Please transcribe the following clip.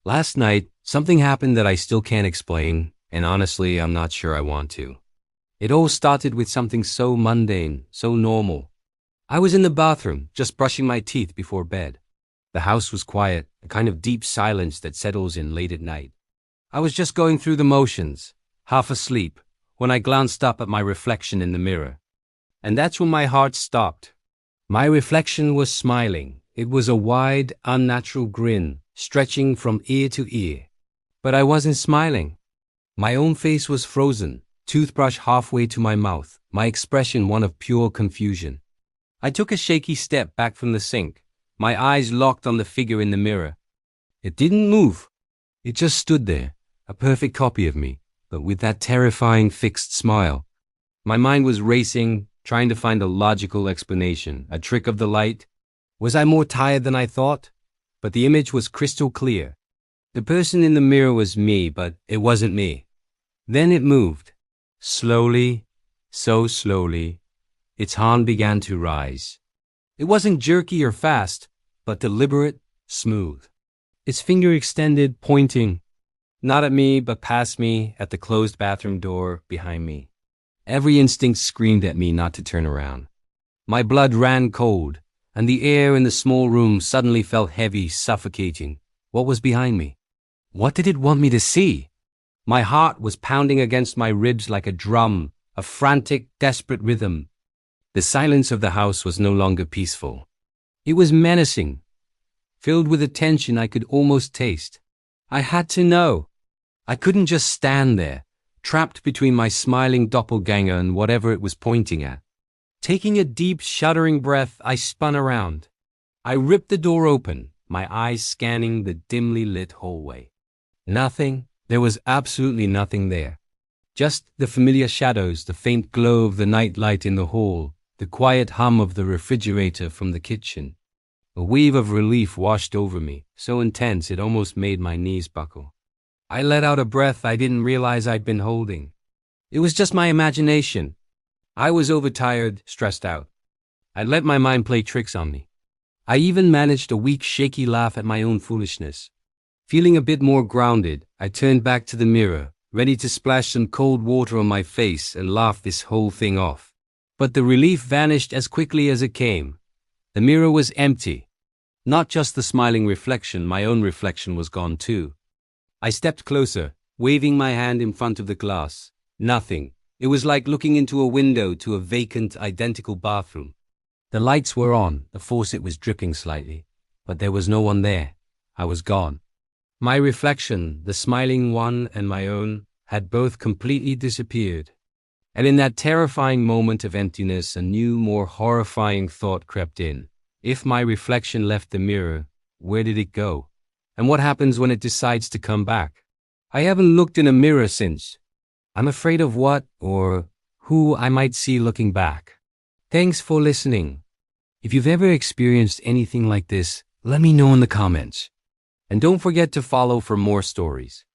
Last night, something happened that I still can't explain, and honestly, I'm not sure I want to. It all started with something so mundane, so normal. I was in the bathroom, just brushing my teeth before bed. The house was quiet, a kind of deep silence that settles in late at night. I was just going through the motions, half asleep, when I glanced up at my reflection in the mirror. And that's when my heart stopped. My reflection was smiling. It was a wide, unnatural grin, stretching from ear to ear. But I wasn't smiling. My own face was frozen, toothbrush halfway to my mouth, my expression one of pure confusion. I took a shaky step back from the sink, my eyes locked on the figure in the mirror. It didn't move. It just stood there, a perfect copy of me, but with that terrifying fixed smile. My mind was racing, trying to find a logical explanation, a trick of the light. Was I more tired than I thought? But the image was crystal clear. The person in the mirror was me, but it wasn't me. Then it moved. Slowly, so slowly, its hand began to rise. It wasn't jerky or fast, but deliberate, smooth. Its finger extended, pointing, not at me, but past me, at the closed bathroom door behind me. Every instinct screamed at me not to turn around. My blood ran cold, and the air in the small room suddenly felt heavy, suffocating. What was behind me? What did it want me to see? My heart was pounding against my ribs like a drum, a frantic, desperate rhythm. The silence of the house was no longer peaceful. It was menacing, filled with a tension I could almost taste. I had to know. I couldn't just stand there, trapped between my smiling doppelganger and whatever it was pointing at. Taking a deep, shuddering breath, I spun around. I ripped the door open, my eyes scanning the dimly lit hallway. Nothing. There was absolutely nothing there. Just the familiar shadows, the faint glow of the night light in the hall, the quiet hum of the refrigerator from the kitchen. A wave of relief washed over me, so intense it almost made my knees buckle. I let out a breath I didn't realize I'd been holding. It was just my imagination. I was overtired, stressed out. I'd let my mind play tricks on me. I even managed a weak, shaky laugh at my own foolishness. Feeling a bit more grounded, I turned back to the mirror, ready to splash some cold water on my face and laugh this whole thing off. But the relief vanished as quickly as it came. The mirror was empty. Not just the smiling reflection, my own reflection was gone too. I stepped closer, waving my hand in front of the glass. Nothing. It was like looking into a window to a vacant, identical bathroom. The lights were on, the faucet was dripping slightly, but there was no one there. I was gone. My reflection, the smiling one and my own, had both completely disappeared. And in that terrifying moment of emptiness, a new, more horrifying thought crept in. If my reflection left the mirror, where did it go? And what happens when it decides to come back? I haven't looked in a mirror since. I'm afraid of what or who I might see looking back. Thanks for listening. If you've ever experienced anything like this, let me know in the comments. And don't forget to follow for more stories.